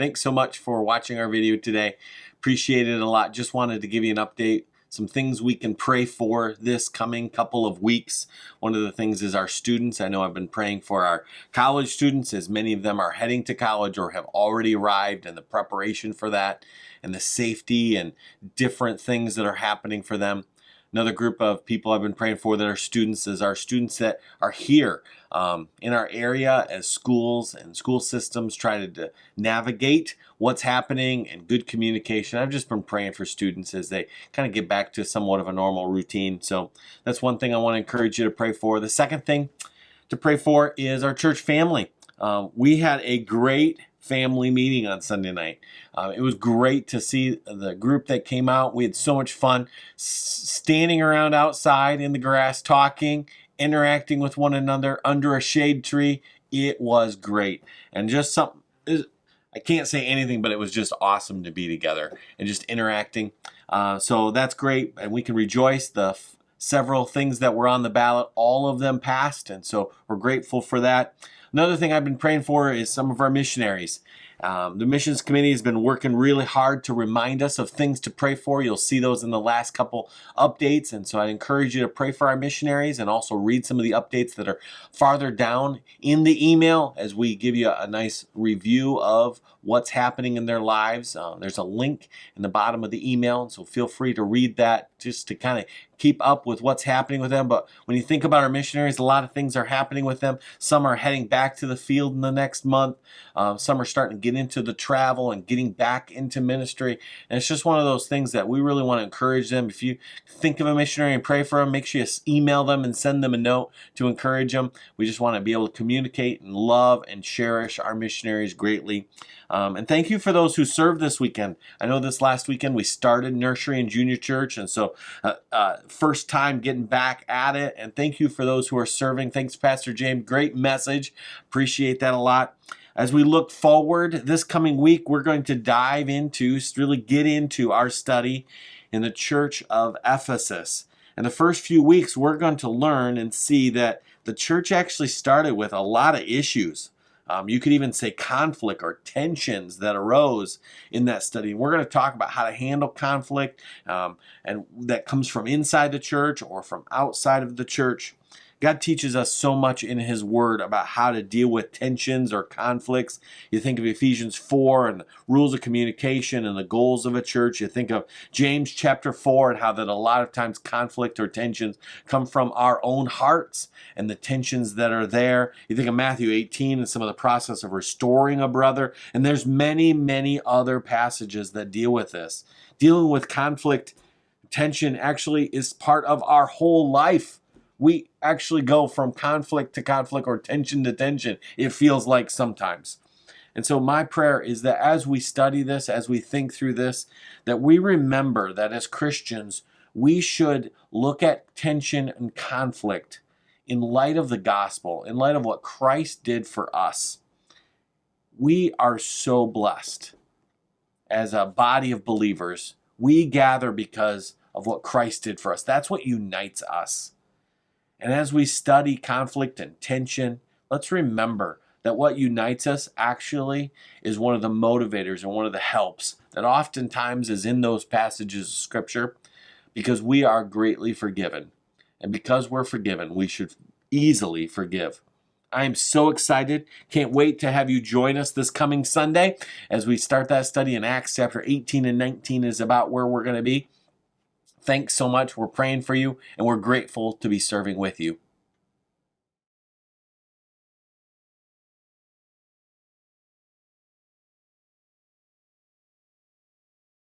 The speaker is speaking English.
Thanks so much for watching our video today. Appreciate it a lot. Just wanted to give you an update. Some things we can pray for this coming couple of weeks. One of the things is our students. I know I've been praying for our college students, as many of them are heading to college or have already arrived, and the preparation for that and the safety and different things that are happening for them. Another group of people I've been praying for that are students is our students that are here in our area as schools and school systems try to navigate what's happening and good communication. I've just been praying for students as they kind of get back to somewhat of a normal routine. So that's one thing I want to encourage you to pray for. The second thing to pray for is our church family. We had a great family meeting on Sunday night. It was great to see the group that came out. We had so much fun standing around outside in the grass, talking, interacting with one another under a shade tree. It was great. And just something, I can't say anything, but it was just awesome to be together and just interacting. So that's great. And we can rejoice. The several things that were on the ballot, all of them passed. And so we're grateful for that. Another thing I've been praying for is some of our missionaries. The missions committee has been working really hard to remind us of things to pray for. You'll see those in the last couple updates. And so I encourage you to pray for our missionaries and also read some of the updates that are farther down in the email as we give you a nice review of what's happening in their lives. There's a link in the bottom of the email, so feel free to read that just to kind of keep up with what's happening with them. But when you think about our missionaries, a lot of things are happening with them. Some are heading back to the field in the next month. Some are starting to get into the travel and getting back into ministry. And it's just one of those things that we really want to encourage them. If you think of a missionary and pray for them, make sure you email them and send them a note to encourage them. We just want to be able to communicate and love and cherish our missionaries greatly. And thank you for those who served this weekend. I know this last weekend we started nursery and junior church, and so first time getting back at it. And thank you for those who are serving. Thanks, Pastor James. Great message. Appreciate that a lot. As we look forward this coming week, we're going to dive into, really get into our study in the church of Ephesus. And the first few weeks, we're going to learn and see that the church actually started with a lot of issues. You could even say conflict or tensions that arose in that study. We're going to talk about how to handle conflict, and that comes from inside the church or from outside of the church. God teaches us so much in His Word about how to deal with tensions or conflicts. You think of Ephesians 4 and the rules of communication and the goals of a church. You think of James chapter 4 and how that a lot of times conflict or tensions come from our own hearts and the tensions that are there. You think of Matthew 18 and some of the process of restoring a brother. And there's many, many other passages that deal with this. Dealing with conflict, tension actually is part of our whole life. We actually go from conflict to conflict or tension to tension, it feels like sometimes. And so my prayer is that as we study this, as we think through this, that we remember that as Christians, we should look at tension and conflict in light of the gospel, in light of what Christ did for us. We are so blessed as a body of believers. We gather because of what Christ did for us. That's what unites us. And as we study conflict and tension, let's remember that what unites us actually is one of the motivators and one of the helps that oftentimes is in those passages of Scripture, because we are greatly forgiven. And because we're forgiven, we should easily forgive. I am so excited. Can't wait to have you join us this coming Sunday as we start that study in Acts chapter 18 and 19 is about where we're going to be. Thanks so much. We're praying for you, and we're grateful to be serving with you.